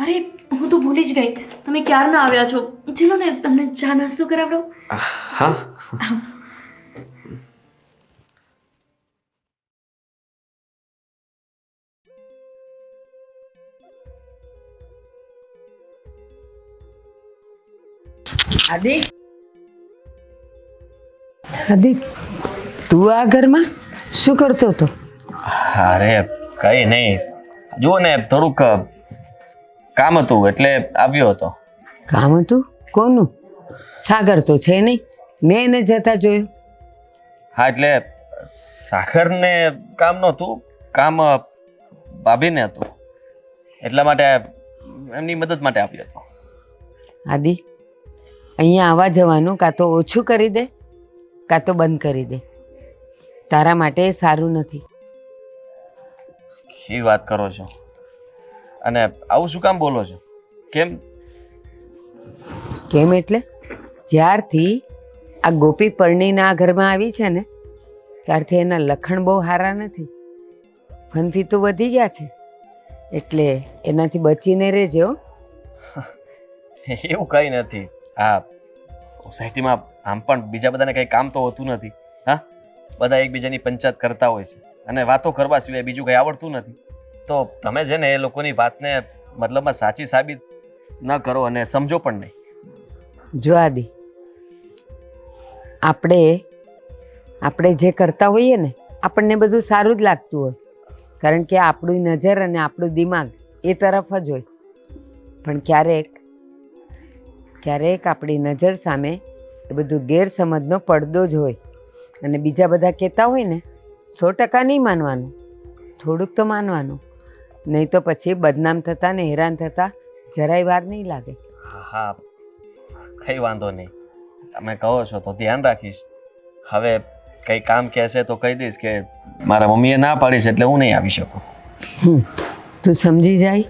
અરે હું તો ભૂલી જ ગઈ, તમે ક્યારના આવ્યા છો. ચલો ને તમને ચા નાસ્તો કરાવડો. હા. આદિ, તું આ ઘરમાં શું કરતો હતો? અરે કંઈ નહીં, જુઓ ને થોડુંક કામ હતું એટલે આવ્યો હતો. કામ હતું? કોનું? સાગર તો છે નહીં, મેં એને જતા જોયું. હા એટલે સાગરને કામ નહોતું, કામ ભાભીને હતું, એટલા માટે એમની મદદ માટે આવ્યો હતો. આદિ, અહીંયા આવવા જવાનું કાં તો ઓછું કરી દે કાં તો બંધ કરી દે. તારા માટે એ સારું નથી. શી વાત કરો છો? અને આવું શું કામ બોલો છો? કેમ? કેમ એટલે જ્યારથી આ ગોપી પરણીને આ ઘરમાં આવી છે ને ત્યારથી એના લખણ બહુ સારા નથી. ફનફી તો વધી ગયા છે, એટલે એનાથી બચીને રહેજે હો. એવું કંઈ નથી. હા, સોસાયટીમાં આમ પણ બીજા બધાને કંઈ કામ તો હોતું નથી. હા, બધા એકબીજાની પંચાયત કરતા હોય છે અને વાતો કરવા સિવાય બીજું કંઈ આવડતું નથી. તો તમે છે ને એ લોકોની વાતને મતલબમાં સાચી સાબિત ન કરો અને સમજો પણ નહીં. જો આદિ, આપણે જે કરતા હોઈએ ને આપણને બધું સારું જ લાગતું હોય, કારણ કે આપણી નજર અને આપણું દિમાગ એ તરફ જ હોય. પણ ક્યારેક આપણી નજર સામે એ બધું ગેરસમજનો પડદો જ હોય અને બીજા બધા કહેતા હોય ને 100% નહીં માનવાનું, થોડુંક તો માનવાનું, નહીં તો પછી બદનામ થતા ને હેરાન થતા જરાય વાર નહીં લાગે. હા, કંઈ વાંધો નહીં, તમે કહો છો તો ધ્યાન રાખીશ. હવે કંઈ કામ કહેશે તો કહી દઈશ કે મારા મમ્મીએ ના પાડી છે એટલે હું નહીં આવી શકું. તું સમજી જાય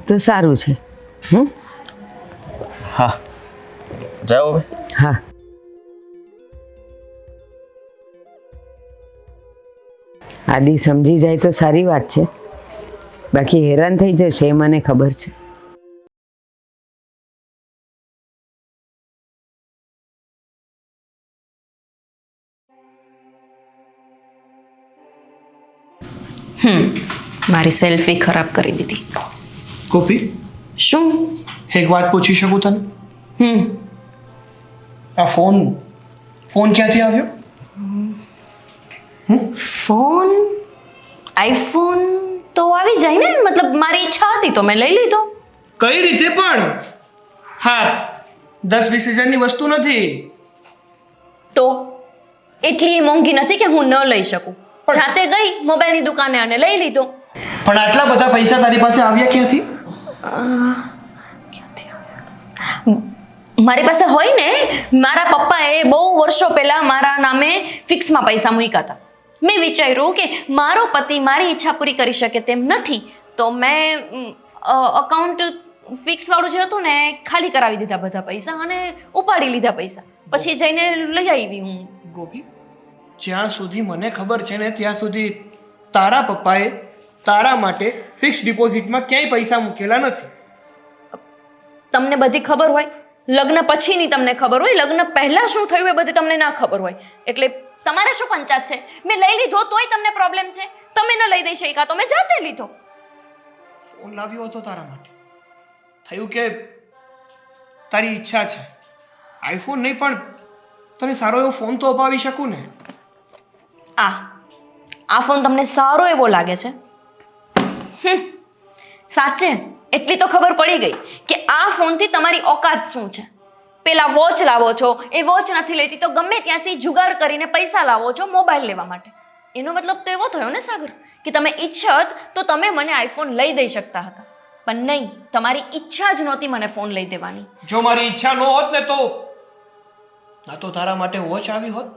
તો સારું છે. હા, જાઓ હવે. હા. આદિ સમજી જાય તો સારી વાત છે, બાકી હેરાન થઈ જશે એ મને ખબર છે. મારી સેલ્ફી ખરાબ કરી દીધી. ગોપી, શું? એક વાત પૂછી શકું તને? આ ફોન ક્યાંથી આવ્યો? ફોન? આઈફોન તો આવી જાય ને, મતલબ મારી ઈચ્છા હતી તો મેં લઈ લીધો. કઈ રીતે પણ? હા, 10-20 હજારની વસ્તુ નથી. તો એટલી મોંઘી નથી કે હું ન લઈ શકું. જાતે ગઈ મોબાઈલની દુકાને અને લઈ લીધો. પણ આટલા બધા પૈસા તારી પાસે આવ્યા ક્યાંથી? મારી પાસે હોય ને, મારા પપ્પાએ બહુ વર્ષો પહેલા મારા નામે ફિક્સમાં પૈસા મૂક્યા હતા. મેં વિચાર્યું કે મારો પતિ મારી ઈચ્છા પૂરી કરી શકે તેમ નથી, તો મેં અકાઉન્ટ ફિક્સ વાળું જે હતું ને ખાલી કરાવી દીધા બધા પૈસા અને ઉપાડી લીધા પૈસા. પછી જઈને લઈ આવી હું. ગોપી, જ્યાં સુધી મને ખબર છે ને ત્યાં સુધી તારા પપ્પાએ તારા માટે ફિક્સ ડિપોઝિટમાં ક્યાંય પૈસા મૂકેલા નથી. તમને બધી ખબર હોય, લગ્ન પછીની તમને ખબર હોય, લગ્ન પહેલા શું થયું એ બધી તમને ના ખબર હોય. એટલે તમારે શું પંચાયત છે? મેં લઈ લીધો તોય તમને પ્રોબ્લેમ છે. તમે ન લઈ દઈ શક્યા તો મેં જાતે લીધો. ફોન લાવ્યો હતો તારા માટે, થયું કે તારી ઈચ્છા છે આઈફોન નહીં પણ તને સારો એવો ફોન તો અપાવી શકું ને. આ ફોન તમને સારો એવો લાગે છે? સાચે એટલી તો ખબર પડી ગઈ કે આ ફોનથી તમારી ઓકાત શું છે. પેલા વોચ લાવો છો, એ વોચ નથી લેતી તો ગમે ત્યાંથી જુગાડ કરીને પૈસા લાવો છો મોબાઈલ લેવા માટે. એનો મતલબ તો એવો થયો ને સાગર કે તમે ઈચ્છત તો તમે મને આઈફોન લઈ દઈ શકતા હતા, પણ નહીં, તમારી ઈચ્છા જ નહોતી મને ફોન લઈ દેવાની. જો મારી ઈચ્છા ન હોત ને તો ના તો તારા માટે વોચ આવી હોત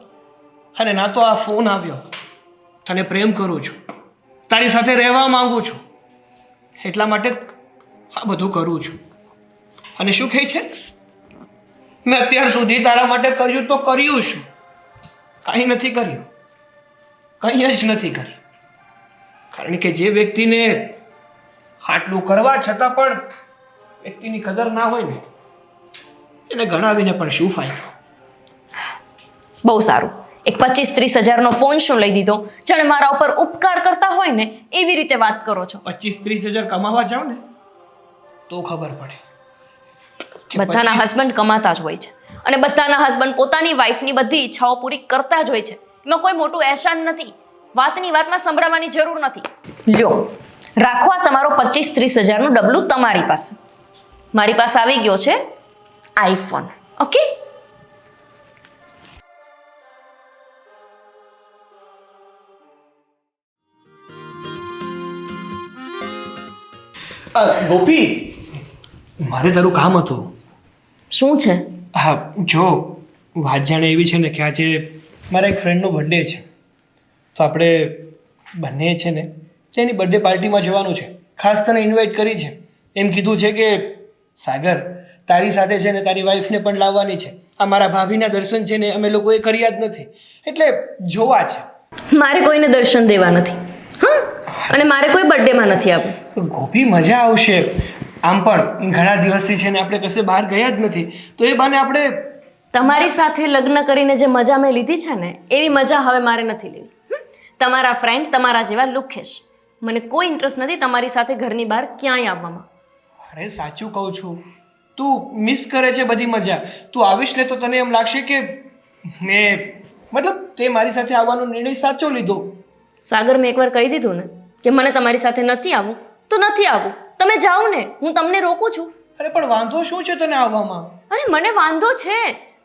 અને ના તો આ ફોન આવ્યો. તને પ્રેમ કરું છું, તારી સાથે રહેવા માંગુ છું, એટલા માટે આ બધું કરું છું. અને શું કહે છે, મેં અત્યાર સુધી તારા માટે કર્યું તો કર્યું શું? કાંઈ નથી કર્યું, કંઈ જ નથી કર્યું. કારણ કે જે વ્યક્તિને આટલું કરવા છતાં પણ વ્યક્તિની કદર ના હોય ને એને ગણાવીને પણ શું ફાયદો. બહુ સારું, એક 25-30 હજારનો ફોન શું લઈ દીધો, જાણે મારા ઉપર ઉપકાર કરતા હોય ને એવી રીતે વાત કરો છો. 25-30 હજાર કમાવા જાવ ને તો ખબર પડે કે બધાના હસબન્ડ કમાતા જ હોય છે અને બધાના હસબન્ડ પોતાની વાઈફની બધી ઈચ્છાઓ પૂરી કરતા જ હોય છે. એમાં કોઈ મોટું એહસાન નથી, વાતની વાતમાં સંભળાવવાની જરૂર નથી. લ્યો, રાખો આ તમારો 25-30 હજારનું ડબલું તમારી પાસે. મારી પાસે આવી ગયો છે આઈફોન. ઓકે, ગોપી, મારે તારું કામ હતું. શું છે? હા જો, વાત જાણે એવી છે ને કે આજે મારા એક ફ્રેન્ડનો બર્થડે છે, તો આપણે બંને છે ને તેની બર્થડે પાર્ટીમાં જવાનું છે. ખાસ તને ઇન્વાઇટ કરી છે. એમ કીધું છે કે સાગર તારી સાથે છે ને તારી વાઈફને પણ લાવવાની છે. આ મારા ભાભીના દર્શન છે ને અમે લોકોએ કર્યા જ નથી, એટલે જોવા છે. મારે કોઈને દર્શન દેવા નથી, હા, અને મારે કોઈ બર્થડેમાં નથી આવવું. ગોપી, મજા આવશે. આમ પણ ઘણા દિવસથી છે ને આપણે કશે બહાર ગયા જ નથી, તો એ બાને આપણે તમારી સાથે લગ્ન કરીને જે મજા મેં લીધી છે ને એવી મજા હવે મારે નથી લેવી. તમારા ફ્રેન્ડ તમારા જેવા લુખેશ, મને કોઈ ઇન્ટરેસ્ટ નથી તમારી સાથે ઘરની બહાર ક્યાંય આવવામાં. અરે સાચું કહું છું, તું મિસ કરે છે બધી મજા. તું આવીશ ને તો તને એમ લાગશે કે તે મારી સાથે આવવાનો નિર્ણય સાચો લીધો. સાગર, મેં એકવાર કહી દીધું ને કે મને તમારી સાથે નથી આવવું તો નથી આવવું. તમે જાઓ ને, હું તમને રોકું છું? અરે પણ વાંધો શું છે તને આવવામાં? અરે મને વાંધો છે,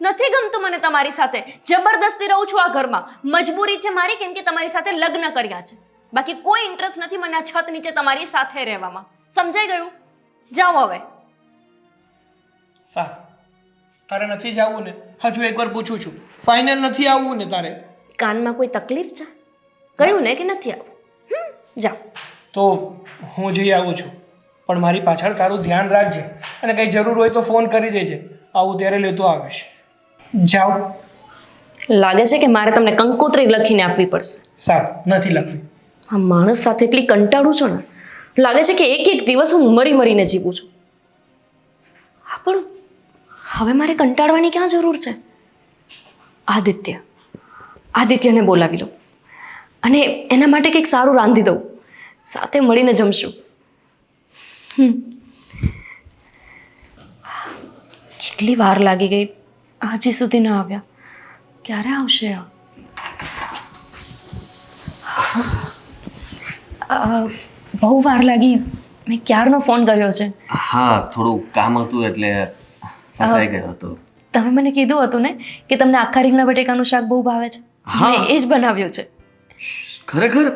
નથી ગમતું મને તમારી સાથે. જબરદસ્તી રહું છું આ ઘરમાં, મજબૂરી છે મારી, કેમ કે તમારી સાથે લગ્ન કર્યા છે. બાકી કોઈ ઇન્ટરેસ્ટ નથી મને આ છત નીચે તમારી સાથે રહેવામાં. સમજાઈ ગયું? જાઓ હવે. સારું, તારે નથી જવું ને? હજુ એકવાર પૂછું છું, ફાઇનલ નથી આવવું ને તારે? કાનમાં કોઈ તકલીફ છે? કહ્યું ને કે નથી આવવું. જાઓ. તો હું જઈ આવું છું, પણ મારી પાછળ તારું ધ્યાન રાખજે અને કંઈ જરૂર હોય તો ફોન કરી દેજે. આવું ત્યારે લેતો આવીશ. જાઓ. લાગે છે કે મારે તમને કંકોત્રી લખીને આપવી પડશે. સારું, નથી લખવી. આ માણસ સાથે એટલી કંટાળું છું ને, લાગે છે કે એક એક દિવસ હું મરી મરીને જીવું છું. હા, પણ હવે મારે કંટાળવાની ક્યાં જરૂર છે? આદિત્યને બોલાવી લો અને એના માટે કંઈક સારું રાંધી દઉં, સાથે મળીને જમશું. કેટલી વાર લાગી ગઈ, હજી સુધી ન આવ્યા. ક્યારે આવશે? બહુ વાર લાગી, મેં ક્યારનો ફોન કર્યો છે. હા, થોડું કામ હતું એટલે ફસાઈ ગયો હતો. તમે મને કીધું હતું ને કે તમને આખા રીંગણા બટેકાનું શાક બહુ ભાવે છે. હા. મેં એ જ બનાવ્યું છે. ખરેખર?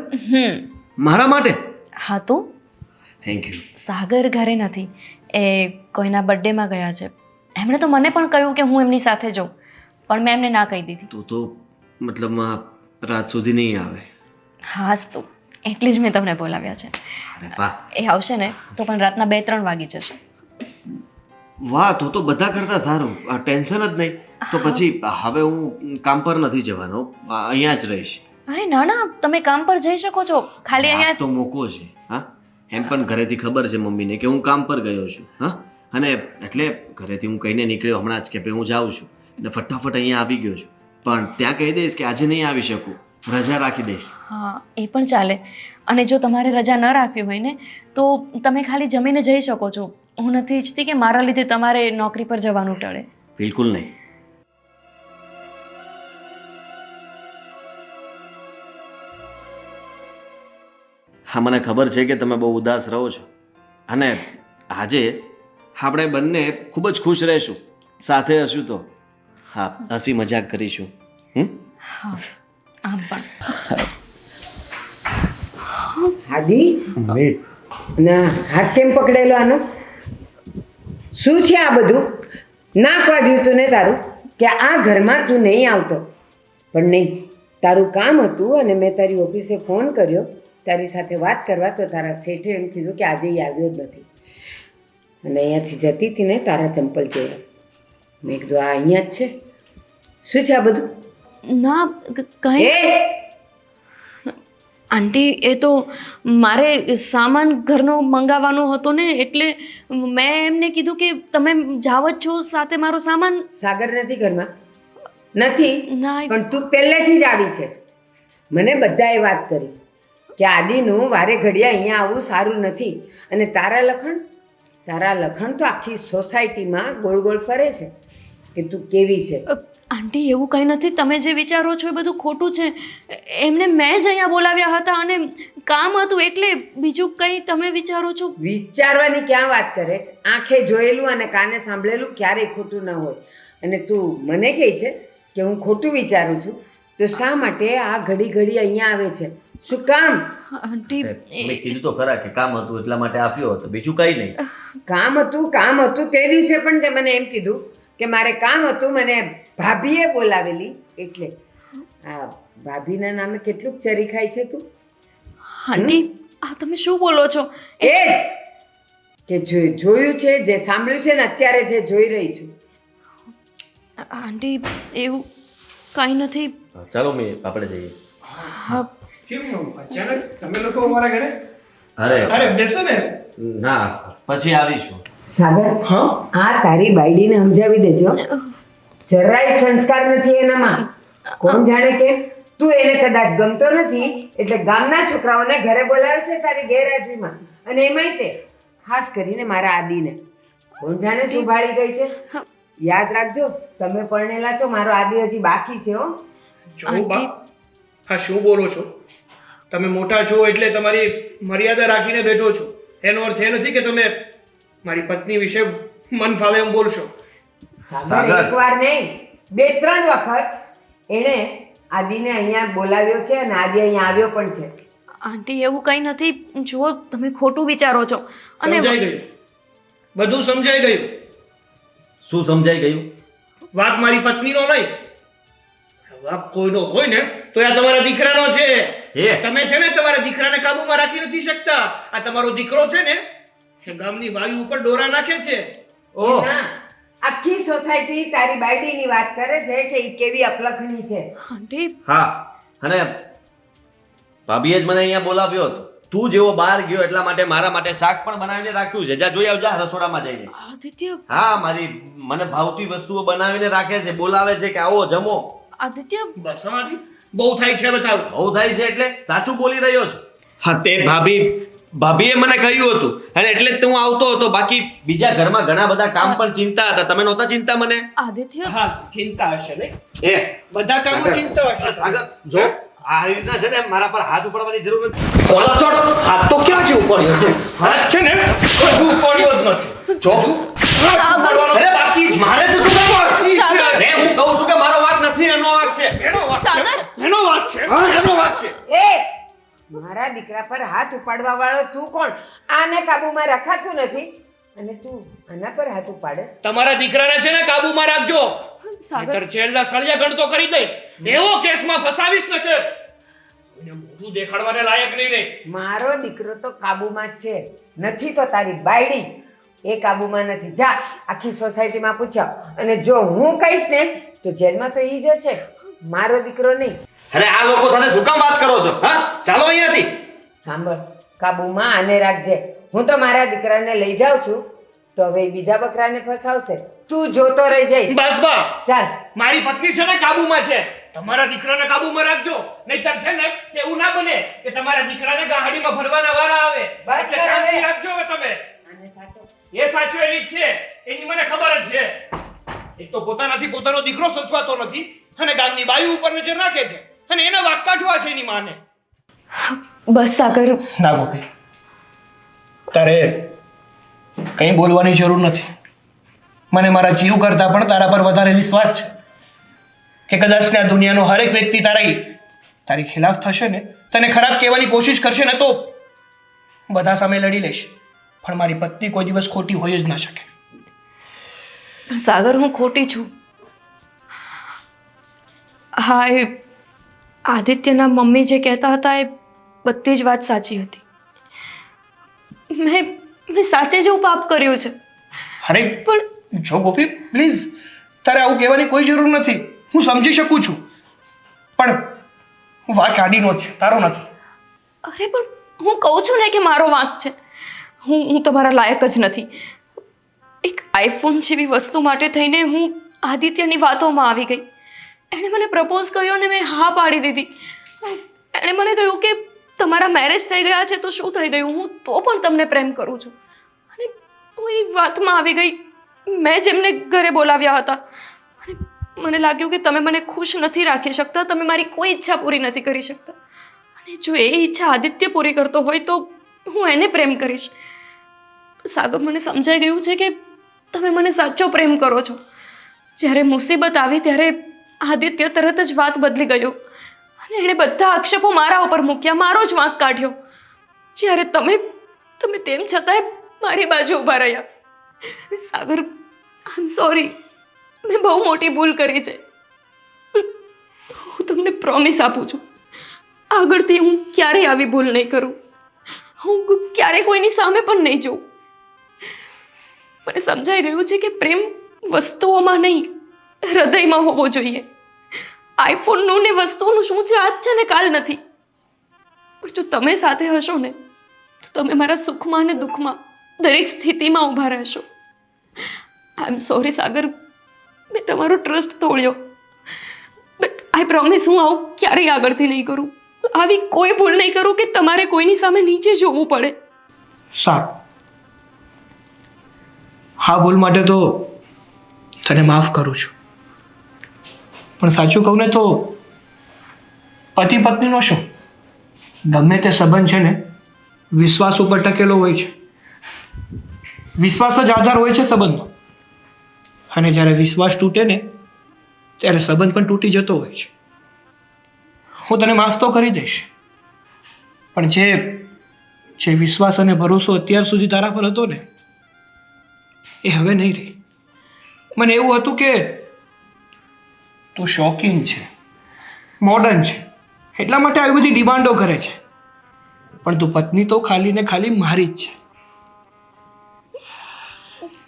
મારા માટે? હા તો થેન્ક યુ. સાગર ઘરે નથી, એ કોઈના બર્થડેમાં ગયા છે. એમણે તો મને પણ કહ્યું કે હું એમની સાથે જાઉં, પણ મેં એમને ના કહી દીધી. તો મતલબમાં રાત સુધી નહીં આવે? હાસ તો એટલે જ મેં તમને બોલાવ્યા છે. અરે વાહ. એ આવશે ને તો પણ રાતના 2-3 વાગી જશે. વાહ, તો બધા કરતા સારું. આ ટેન્શન જ નહીં. તો પછી હવે હું કામ પર નથી જવાનો, અહીંયા જ રહીશ. અરે ના ના, તમે કામ પર જઈ શકો છો, ખાલી અહીંયા તો મોકો છે. હા, એમ પણ ઘરેથી ખબર છે મમ્મીને કે હું કામ પર ગયો છું. હા, અને એટલે ઘરેથી હું કહીને નીકળ્યો હમણાં જ કે ભાઈ હું જાઉં છું, અને ફટાફટ અહીંયા આવી ગયો છું. પણ ત્યાં કહી દઈશ કે આજે નહીં આવી શકું, રજા રાખી દઈશ. હા, એ પણ ચાલે. અને જો તમારે રજા ન રાખવી હોય ને તો તમે ખાલી જમીને જઈ શકો છો. હું નથી ઈચ્છતી કે મારા લીધે તમારે નોકરી પર જવાનું ટળે. બિલકુલ નહીં. હા, મને ખબર છે કે તમે બહુ ઉદાસ રહો છો, અને આજે આપણે બંને ખૂબ જ ખુશ રહીશું, સાથે હશું તો. હા, હસી મજાક કરીશું. આમ પણ આદિ ના હાથ કેમ પકડેલો આનો? શું છે આ બધું? ના પાડ્યું તું ને તારું કે આ ઘરમાં તું નહીં આવતો, પણ નહીં, તારું કામ હતું અને મેં તારી ઓફિસે ફોન કર્યો તારી સાથે વાત કરવા, તો તારા શેઠે એમ કીધું કે આજે એ આવ્યો જ નથી. અને અહીંયાથી જતી હતી ને તારા ચંપલ જોયા, મેં કીધું આ અહીંયા જ છે. શું છે આ બધું? ના કઈ એ આંટી, એ તો મારે સામાન ઘરનો મંગાવવાનો હતો ને, એટલે મેં એમને કીધું કે તમે જાવ જ છો સાથે, મારો સામાન. સાગર નથી ઘરમાં? નથી? ના પણ તું પહેલેથી જ આવી છે. મને બધાએ વાત કરી કે આદિનું વારે ઘડીએ અહીંયા આવવું સારું નથી. અને તારા લખણ તો આખી સોસાયટીમાં ગોળ ગોળ ફરે છે કે તું કેવી છે. આંટી, એવું કંઈ નથી. તમે જે વિચારો છો એ બધું ખોટું છે. એમને મેં જ અહીંયા બોલાવ્યા હતા અને કામ હતું, એટલે બીજું કંઈ તમે વિચારો છો. વિચારવાની ક્યાં વાત કરે છે? આંખે જોયેલું અને કાને સાંભળેલું ક્યારેય ખોટું ન હોય. અને તું મને કહે છે કે હું ખોટું વિચારું છું, તો શા માટે આ ઘડી ઘડી અહીંયા આવે છે? શું કામ? આંટી, મેં કીધું તો ખરા કે કામ હતું એટલા માટે આવ્યો હતો, બીજું કંઈ નહીં. કામ હતું તે દિવસે પણ તે મને એમ કીધું કે મારે કામ હતું, મને ભાભીએ બોલાવેલી એટલે. આ ભાભીના નામે કેટલુંક ચરી ખાય છે તું? આંટી, આ તમે શું બોલો છો? એ જ કે જોયું છે, જે સાંભળ્યું છે ને અત્યારે જે જોઈ રહી છું. આંટી, એવું કાંઈ નથી. ચાલો આપણે જઈએ. હા, કેમ અચાનક તમે લોકો અમારા ઘરે? અરે બેસો ને. ના, પછી આવીશું. સાગર, હા, આ તારી બાયડીને સમજાવી દેજો, જરાય સંસ્કાર નથી એનામાં. કોણ જાણે કે તું એને કદાચ ગમતો નથી એટલે ગામના છોકરાઓને ઘરે બોલાવે છે તારી ગેરહાજરીમાં, અને એમાંય તે ખાસ કરીને મારા આદિને. કોણ જાણે શું ભાળી ગઈ છે. યાદ રાખજો, તમે પરણેલા છો, મારો આદિ હજી બાકી છે. હો, જો બા, હા શું બોલો છો તમે? મોટા છો એટલે તમારી મર્યાદા રાખીને બેઠો છો, એનો અર્થ એ નથી કે તમે મારી પત્ની વિશે મન ફાવે એમ બોલશો. સાગર, એકવાર નહીં 2-3 વખત એણે આદિને અહીંયા બોલાવ્યો છે અને આદિ અહીંયા આવ્યો પણ છે. આંટી, એવું કંઈ નથી. જુઓ, તમે ખોટું વિચારો છો. અને સમજાઈ ગયું, બધું સમજાઈ ગયું. શું સમજાઈ ગયું? વાત મારી પત્નીનો નહીં, વાક કોઈનો હોય ને તો આ તમારા દીકરાનો છે. તમે છે ને તમારા દીકરાને કાબુમાં રાખી નથી શકતા. આ તમારો દીકરો છે ને એ ગામની વાયુ ઉપર ડોરા નાખે છે. ના, આખી સોસાયટી તારી બાયડીની વાત કરે છે કે ઈ કેવી અપલખણી છે. આંટી, હા, અને ભાભીએ જ મને અહીંયા બોલાવ્યો હતો. તું જેવો બહાર ગયો એટલા માટે મારા માટે શાક પણ બનાવીને રાખ્યું છે. જા જોઈ આવજા રસોડામાં જઈને. આદિત્ય, હા, મને ભાવતી વસ્તુઓ બનાવીને રાખે છે, બોલાવે છે કે આવો જમો. આદિત્ય, બસ હા, બહુ થાય છે બતાવું. બહુ થાય છે એટલે સાચું બોલી રહ્યો છું. હા, તે ભાભીએ મને કહ્યું હતું અને એટલે જ હું આવતો હતો. બાકી બીજા ઘરમાં ઘણા બધા કામ પણ ચિંતા હતા. તમે નહોતા ચિંતા મને? આદિત્ય, હા, ચિંતા હશે નહીં, એ બધા કામો ચિંતા હશે. સાગર, જો આ રીતના છે ને મારા પર હાથ ઉપાડવાની જરૂર નથી. ઓલા ચોટ, હાથ તો ક્યાં છે ઉપાડ્યો છે? હાથ છે ને હજુ ઉપાડ્યો જ નથી. જો સાગર, અરે બાકી મારે તો શું કામ? સાગર. અરે હું કહું છું કે મારો વાંક નથી, એનો વાંક છે. સાગર, એનો વાત છે. હા, એનો વાંક છે. એ મારા દીકરા પર હાથ ઉપાડવા વાળો તું કોણ? આને કાબુમાં રખાતું નથી અને તું આના પર હાથ ઉપાડે? તમારા દીકરાને છે ને કાબુમાં રાખજો, સાગર, નહીંતર જેલના સળિયા ગણતો કરી દઈશ. એવો કેસમાં ફસાવીશ ને કે એને મોઢું દેખાડવાને લાયક નહીં રહે. મારો દીકરો તો કાબુમાં જ છે, નથી તો તારી બાયડી એ કાબુમાં નથી. જા આખી સોસાયટીમાં પૂછ્યા, અને જો હું કહીશ ને તો જેલમાં તો ઈ જશે, મારો દીકરો નહીં. અરે આ લોકો સાથે શું કામ વાત કરો છો? હા, ચાલો અહીંયાથી. સાંભળ, કાબુમાં આને રાખજે. હું તો મારા દીકરાને લઈ જાઉં છું, તો હવે ઈ બીજા બકરાને ફસાવશે, તું જોતો રહી જઈશ. બસ બસ, ચાલ. મારી પત્ની છે ને કાબુમાં છે, તમારા દીકરાને કાબુમાં રાખજો. નહીંતર છે ને એવું ના બને કે તમારા દીકરાને ગાડીમાં ફરવાના વારા આવે. બસ એટલે કર શાંતિ હવે. રાખજો હવે તમે. આને સાચો. એ સાચવેલી જ છે, એની મને ખબર જ છે. એક તો પોતાનાથી પોતાનો દીકરો સચવાતો નથી અને ગામની બાયુ ઉપર નજર રાખે છે, અને એના વાક કાઢવા છે એની માને. બસ સાગર. ના ગોપી, તારે કંઈ બોલવાની જરૂર નથી. મને મારા જીવ કરતાં પણ તારા પર વધારે વિશ્વાસ છે કે કદાચ ને આ દુનિયાનો હરેક વ્યક્તિ તારી ખિલાફ થશે ને, તને ખરાબ કહેવાની કોશિશ કરશે ને, તો બધા સામે લડી લઈશ, પણ મારી પત્ની કોઈ દિવસ ખોટી હોય જ ન શકે. સાગર, હું ખોટી છું. હા, એ આદિત્યના મમ્મી જે કહેતા હતા એ બધી જ વાત સાચી હતી. મેં સાચે જ એવું પાપ કર્યું છે. અરે પણ જો ગોપી, પ્લીઝ, તારે આવું કહેવાની કોઈ જરૂર નથી. હું સમજી શકું છું, પણ વાંક આદિનો જ છે, તારો નથી. અરે પણ હું કહું છું ને કે મારો વાંક છે. હું તમારા લાયક જ નથી. એક આઈફોન જેવી વસ્તુ માટે થઈને હું આદિત્યની વાતોમાં આવી ગઈ. એણે મને પ્રપોઝ કર્યો ને મેં હા પાડી દીધી. એણે મને કહ્યું કે તમારા મેરેજ થઈ ગયા છે તો શું થઈ ગયું, હું તો પણ તમને પ્રેમ કરું છું. અને હું એની વાતમાં આવી ગઈ. મેં જ એમને ઘરે બોલાવ્યા હતા અને મને લાગ્યું કે તમે મને ખુશ નથી રાખી શકતા, તમે મારી કોઈ ઈચ્છા પૂરી નથી કરી શકતા. અને જો એ ઈચ્છા આદિત્ય પૂરી કરતો હોય તો હું એને પ્રેમ કરીશ. સાગર, મને સમજાઈ ગયું છે કે તમે મને સાચો પ્રેમ કરો છો. જ્યારે મુસીબત આવી ત્યારે આદિત્ય તરત જ વાત બદલી ગયો અને એણે બધા આક્ષેપો મારા ઉપર મૂક્યા, મારો જ વાંક કાઢ્યો. જ્યારે તમે તેમ છતાંય મારી બાજુ ઊભા રહ્યા. સાગર, આઈ એમ સોરી. મેં બહુ મોટી ભૂલ કરી છે. હું તમને પ્રોમિસ આપું છું, આગળથી હું ક્યારેય આવી ભૂલ નહીં કરું. હું ક્યારેય કોઈની સામે પણ નહીં જોઉં. મને સમજાઈ ગયું છે કે પ્રેમ વસ્તુઓમાં નહીં, હૃદયમાં હોવો જોઈએ. આઈફોનનું ને વસ્તુઓનું શું છે, આજ છે ને કાલ નથી. પણ જો તમે સાથે હશો ને તો તમે મારા સુખમાં અને દુઃખમાં દરેક સ્થિતિમાં ઊભા રહેશો. આઈ એમ સોરી સાગર, મેં તમારો ટ્રસ્ટ તોડ્યો. બટ આઈ પ્રોમિસ, હું આવું ક્યારેય આગળથી નહીં કરું. આવી કોઈ ભૂલ નહીં કરું કે તમારે કોઈની સામે નીચે જોવું પડે. સારું, હા, ભૂલ માટે તો તને માફ કરું છું, પણ સાચું કહું ને તો પતિ પત્નીનો શું, ગમે તે સંબંધ છે ને વિશ્વાસ ઉપર ટકેલો હોય છે. વિશ્વાસ જ આધાર હોય છે સંબંધનો. અને જ્યારે વિશ્વાસ તૂટે ને ત્યારે સંબંધ પણ તૂટી જતો હોય છે. હું તને માફ તો કરી દઈશ, પણ જે વિશ્વાસ અને ભરોસો અત્યાર સુધી તારા પર હતો ને એ હવે નહીં રહી. મને એવું હતું કે તું શોખીન છે, મોડર્ન છે, એટલા માટે આવી બધી ડિમાન્ડો કરે છે, પણ તું પત્ની તો ખાલી ને ખાલી મારી જ છે.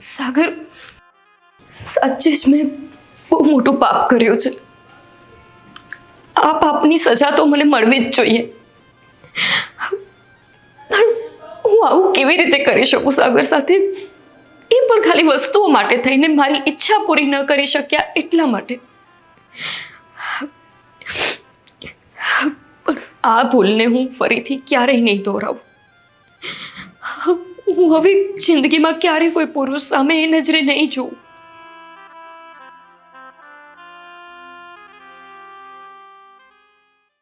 સાગર, સાચે જ મેં બહુ મોટું પાપ કર્યું છે. આ પાપની સજા તો મને મળવી જ જોઈએ. હું આવું કેવી રીતે કરી શકું સાગર સાથે, એ પણ ખાલી વસ્તુઓ માટે થઈને, મારી ઈચ્છા પૂરી ન કરી શક્યા એટલા માટે. પણ આ ભૂલને હું ફરીથી ક્યારેય નહીં દોહરાવું. હું હવે જિંદગીમાં ક્યારેય કોઈ પુરુષ સામે એ નજરે નહીં જોઉં.